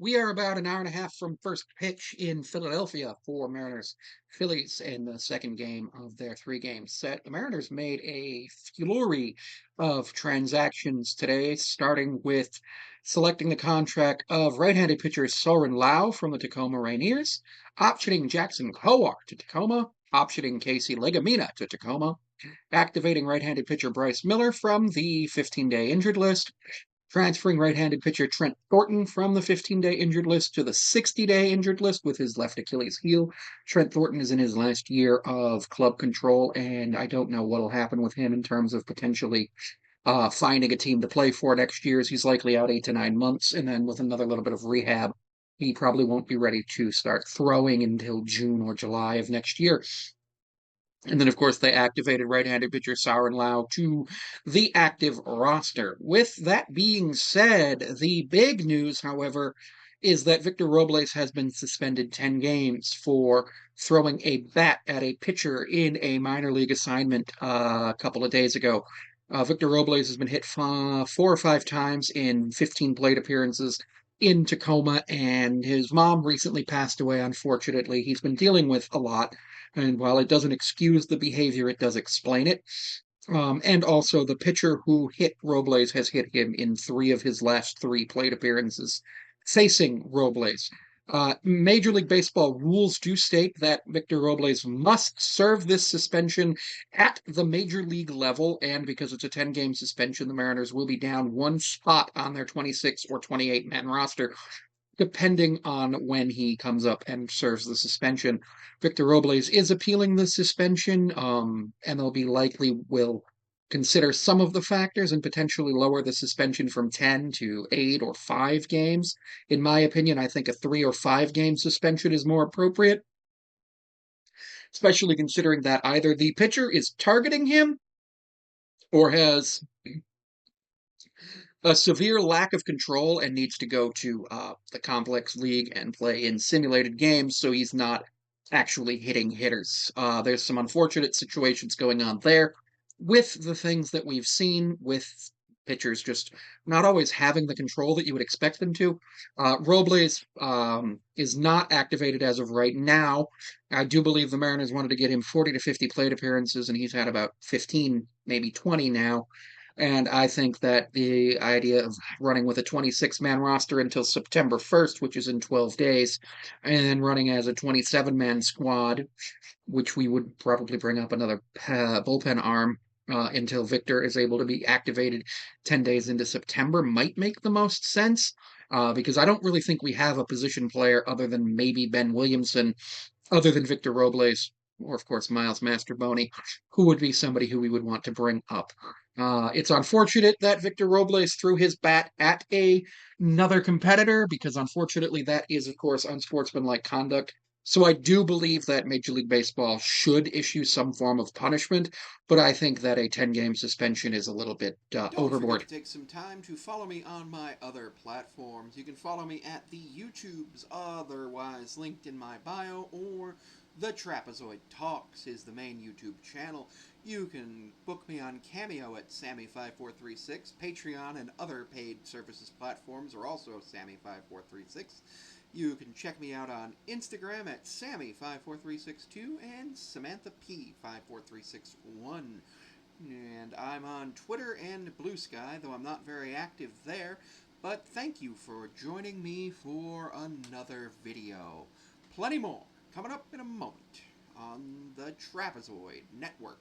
We are about an hour and a half from first pitch in Philadelphia for Mariners Phillies in the second game of their three-game set. The Mariners made a flurry of transactions today, starting with selecting the contract of right-handed pitcher Soren Lau from the Tacoma Rainiers, optioning Jackson Kowar to Tacoma, optioning Casey Legumina to Tacoma, activating right-handed pitcher Bryce Miller from the 15-day injured list, transferring right-handed pitcher Trent Thornton from the 15-day injured list to the 60-day injured list with his left Achilles heel. Trent Thornton is in his last year of club control, and I don't know what'll happen with him in terms of potentially finding a team to play for next year, as he's likely out 8 to 9 months, and then with another little bit of rehab, he probably won't be ready to start throwing until June or July of next year. And then, of course, they activated right-handed pitcher Sauron Lau to the active roster. With that being said, the big news, however, is that Victor Robles has been suspended 10 games for throwing a bat at a pitcher in a minor league assignment a couple of days ago. Victor Robles has been hit 4 or 5 times in 15 plate appearances in Tacoma, and his mom recently passed away, unfortunately. He's been dealing with a lot. And while it doesn't excuse the behavior, it does explain it. And also, the pitcher who hit Robles has hit him in 3 of his last 3 plate appearances facing Robles. Major League Baseball rules do state that Victor Robles must serve this suspension at the major league level, and because it's a 10-game suspension, the Mariners will be down one spot on their 26 or 28-man roster depending on when he comes up and serves the suspension. Victor Robles is appealing the suspension. MLB likely will consider some of the factors and potentially lower the suspension from 10 to 8 or 5 games. In my opinion, I think a 3 or 5 game suspension is more appropriate, especially considering that either the pitcher is targeting him or has a severe lack of control and needs to go to the complex league and play in simulated games, so he's not actually hitting hitters. There's some unfortunate situations going on there with the things that we've seen with pitchers just not always having the control that you would expect them to. Robles is not activated as of right now. I do believe the Mariners wanted to get him 40 to 50 plate appearances, and he's had about 15, maybe 20 now. And I think that the idea of running with a 26-man roster until September 1st, which is in 12 days, and then running as a 27-man squad, which we would probably bring up another bullpen arm until Victor is able to be activated 10 days into September, might make the most sense. Because I don't really think we have a position player other than maybe Ben Williamson, other than Victor Robles, or of course Miles Masterboni, who would be somebody who we would want to bring up. It's unfortunate that Victor Robles threw his bat at another competitor because unfortunately that is, of course, unsportsmanlike conduct. So I do believe that Major League Baseball should issue some form of punishment, but I think that a 10-game suspension is a little bit Don't forget overboard. to take some time to follow me on my other platforms. You can follow me at the YouTubes, otherwise linked in my bio, or the Trapezoid Talks is the main YouTube channel. You can book me on Cameo at Sammy5436. Patreon and other paid services platforms are also Sammy5436. You can check me out on Instagram at Sammy54362 and Samantha P54361. And I'm on Twitter and Blue Sky, though I'm not very active there. But thank you for joining me for another video. Plenty more coming up in a moment on the Trapezoid Network.